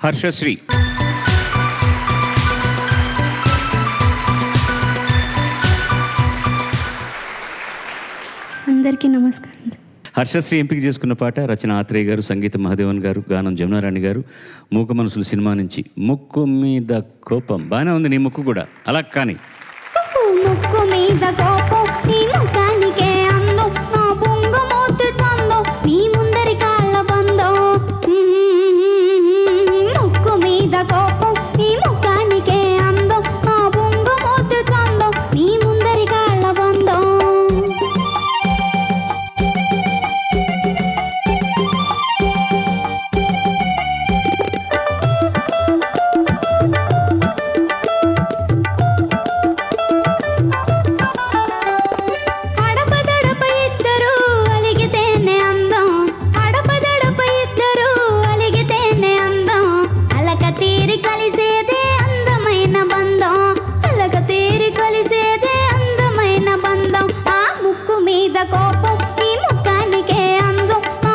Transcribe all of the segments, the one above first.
హర్షశ్రీ. అందరికీ నమస్కారం. హర్షశ్రీ ఎంపిక చేసుకున్న పాట రచన ఆత్రేయ గారు, సంగీతం మహాదేవన్ గారు, గానం జమునారాణి గారు. మూక మనసులు సినిమా నుంచి ముక్కు మీద కోపం. బాగానే ఉంది నీ ముక్కు కూడా, అలా కానీ ముక్కు మీద కోపం నీ ముఖానికే అందం, నా పొంగు మోతు చందం నీ ముందరి కాళ్ళ బంధం. ముక్కు మీద కోపం నీ ముఖానికే అందం, నా పొంగు మోతు చందం నీ ముందరి కాళ్ళ బంధం. ముక్కు మీద కోపం నీ ముఖానికే అందం, నా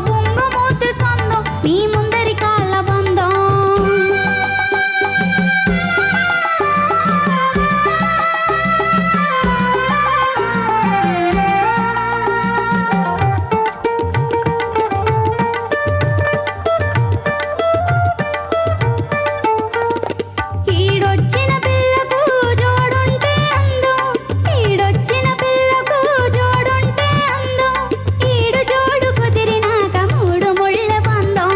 బొంగు మోతు చందం నీ ముందరి కాళ్ళ బంధం. ఈడొచ్చిన పిల్లకు జోడుంటే అందం, ఈడొచ్చిన పిల్లకు జోడుంటే అందం, ఈడు జోడు కుదిరినాక మూడు ముళ్ళ బంధం,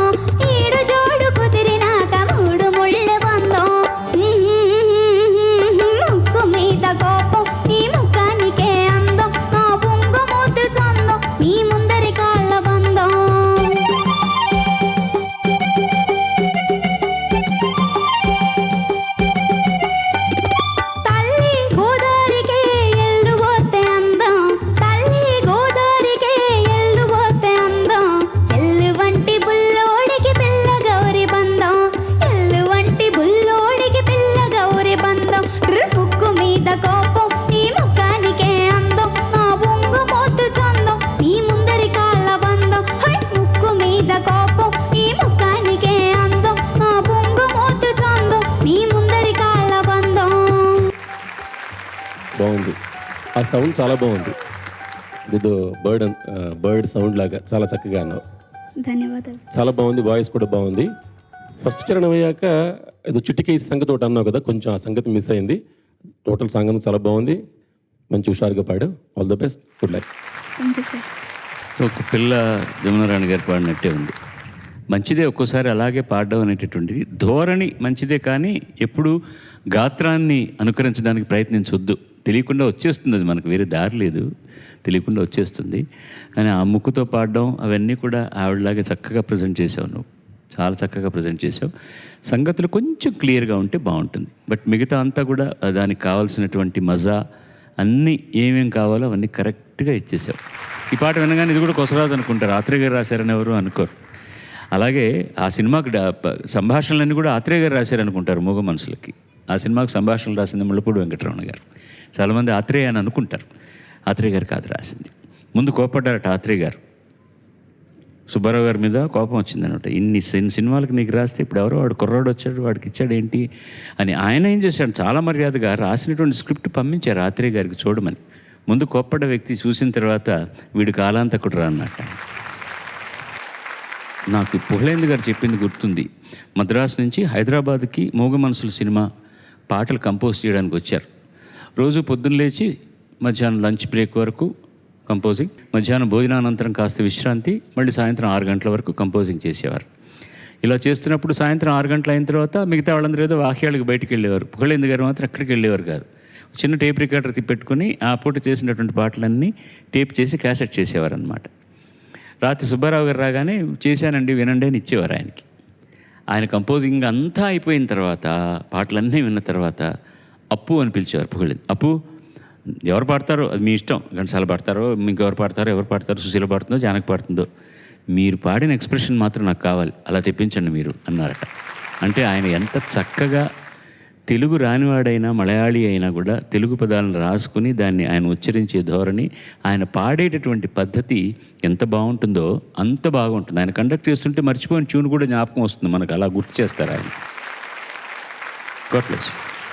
ఈడు జోడు కుదిరినాక మూడు ముళ్ళ బంధం. ముక్కు మీద కోపం నీ ముఖానికే అందం, నా పొంగు మోతు చందం నీ ముందరి కాళ్ళ బంధం. తల్లి గోదారికే ఎల్లు పోతే అందం, తల్లి గోదారికే ఎల్లు పోతే అందం, ఎల్లు వంటి బుల్లోడికి పిల్ల గౌరి బంధం, ఎల్లు వంటి బుల్లోడికి పిల్ల గౌరి బంధం. ముక్కు మీద కోపం నీ ముఖానికే అందం, నా బొంగు మోతు చందం నీ ముందరి కాళ్ళ బంధం. ముక్కు మీద కోపం నీ ముఖానికే అందం, నా బొంగు మోతు చందం నీ ముందరి కాళ్ళ బంధం. బాగుంది. ఆ సౌండ్ చాలా బాగుంది. ఏదో బర్డ్ సౌండ్ లాగా చాలా చక్కగా అన్నావు. ధన్యవాదాలు. చాలా బాగుంది. వాయిస్ కూడా బాగుంది. ఫస్ట్ చరణం అయ్యాక ఏదో చిటికేసి సంగతి ఒకటి అన్నావు కదా, కొంచెం ఆ సంగతి మిస్ అయింది. టోటల్ సాంగ్ అంతా చాలా బాగుంది. మంచి హుషారుగా పాడు. All the best. Good luck. Thank you sir. ఒక పిల్ల జమునారాణి గారు పాడినట్టే ఉంది. మంచిదే ఒక్కోసారి అలాగే పాడడం అనేటటువంటిది. ధోరణి మంచిదే, కానీ ఎప్పుడు గాత్రాన్ని అనుకరించడానికి ప్రయత్నించొద్దు. తెలియకుండా వచ్చేస్తుంది, అది మనకు వేరే దారి లేదు, తెలియకుండా వచ్చేస్తుంది. కానీ ఆ ముక్కుతో పాడడం అవన్నీ కూడా ఆవిడలాగే చక్కగా ప్రజెంట్ చేసావు నువ్వు. చాలా చక్కగా ప్రజెంట్ చేసావు. సంగతులు కొంచెం క్లియర్గా ఉంటే బాగుంటుంది. బట్ మిగతా అంతా కూడా దానికి కావాల్సినటువంటి మజా అన్నీ ఏమేం కావాలో అవన్నీ కరెక్ట్గా ఇచ్చేసావు. ఈ పాట వినగానే ఇది కూడా కొసరాజు అనుకుంటారు, ఆత్రేయ గారు రాశారని ఎవరు అనుకోరు. అలాగే ఆ సినిమాకి సంభాషణలన్నీ కూడా ఆత్రేయ గారు రాశారనుకుంటారు మూగ మనసులకి. ఆ సినిమాకి సంభాషణలు రాసింది ముళ్ళపూడి వెంకటరమణ గారు. చాలామంది ఆత్రేయ అని అనుకుంటారు. ఆత్రేయ గారు కాదు రాసింది. ముందు కోపడ్డారట ఆత్రేయ గారు. సుబ్బారావు గారి మీద కోపం వచ్చిందనమాట. ఇన్ని సినిమాలకు నీకు రాస్తే ఇప్పుడు ఎవరో వాడు కుర్రాడు వచ్చాడు, వాడికి ఇచ్చాడు ఏంటి అని. ఆయన ఏం చేశాడు, చాలా మర్యాదగా రాసినటువంటి స్క్రిప్ట్ పంపించారు ఆత్రేయ గారికి చూడమని. ముందు కోప్పడ్డ వ్యక్తి చూసిన తర్వాత వీడు కాలాంతకుడు రా అన్నట్ట. నాకు పుహ్లేంద్ర గారు చెప్పింది గుర్తుంది. మద్రాసు నుంచి హైదరాబాద్కి మూగ మనసులు సినిమా పాటలు కంపోజ్ చేయడానికి వచ్చారు. రోజు పొద్దున్న లేచి మధ్యాహ్నం లంచ్ బ్రేక్ వరకు కంపోజింగ్, మధ్యాహ్నం భోజనానంతరం కాస్త విశ్రాంతి, మళ్ళీ సాయంత్రం 6 గంటల వరకు కంపోజింగ్ చేసేవారు. ఇలా చేస్తున్నప్పుడు సాయంత్రం 6 గంటలు అయిన తర్వాత మిగతా వాళ్ళందరూ ఏదో వాక్యాలకు బయటికి వెళ్ళేవారు. పుహ్లేంద్ర గారు మాత్రం ఎక్కడికి వెళ్ళేవారు కాదు. చిన్న టేప్ రికార్డర్ పెట్టుకుని ఆ పూట చేసినటువంటి పాటలన్నీ టేప్ చేసి క్యాసెట్ చేసేవారు అనమాట. రాత్రి సుబ్బారావు గారు రాగానే చేశానండి వినండి అని ఇచ్చేవారు ఆయనకి. ఆయన కంపోజింగ్ అంతా అయిపోయిన తర్వాత పాటలన్నీ విన్న తర్వాత అప్పు అని పిలిచేవారు పొగిడింది. అప్పు ఎవరు పాడతారో అది మీ ఇష్టం, ఘంటసాల పాడతారో ఇంకెవరు పాడతారో, ఎవరు పాడతారో, సుశీల పాడుతుందో జానకి పాడుతుందో, మీరు పాడిన ఎక్స్ప్రెషన్ మాత్రం నాకు కావాలి, అలా తెప్పించండి మీరు అన్నారట. అంటే ఆయన ఎంత చక్కగా తెలుగు రానివాడైనా మలయాళీ అయినా కూడా తెలుగు పదాలను రాసుకుని దాన్ని ఆయన ఉచ్చరించే ధోరణి, ఆయన పాడేటటువంటి పద్ధతి ఎంత బాగుంటుందో అంత బాగుంటుంది. ఆయన కండక్ట్ చేస్తుంటే మర్చిపోయిన ట్యూన్ కూడా జ్ఞాపకం వస్తుంది మనకు, అలా గుర్తు చేస్తారు ఆయన. God bless you.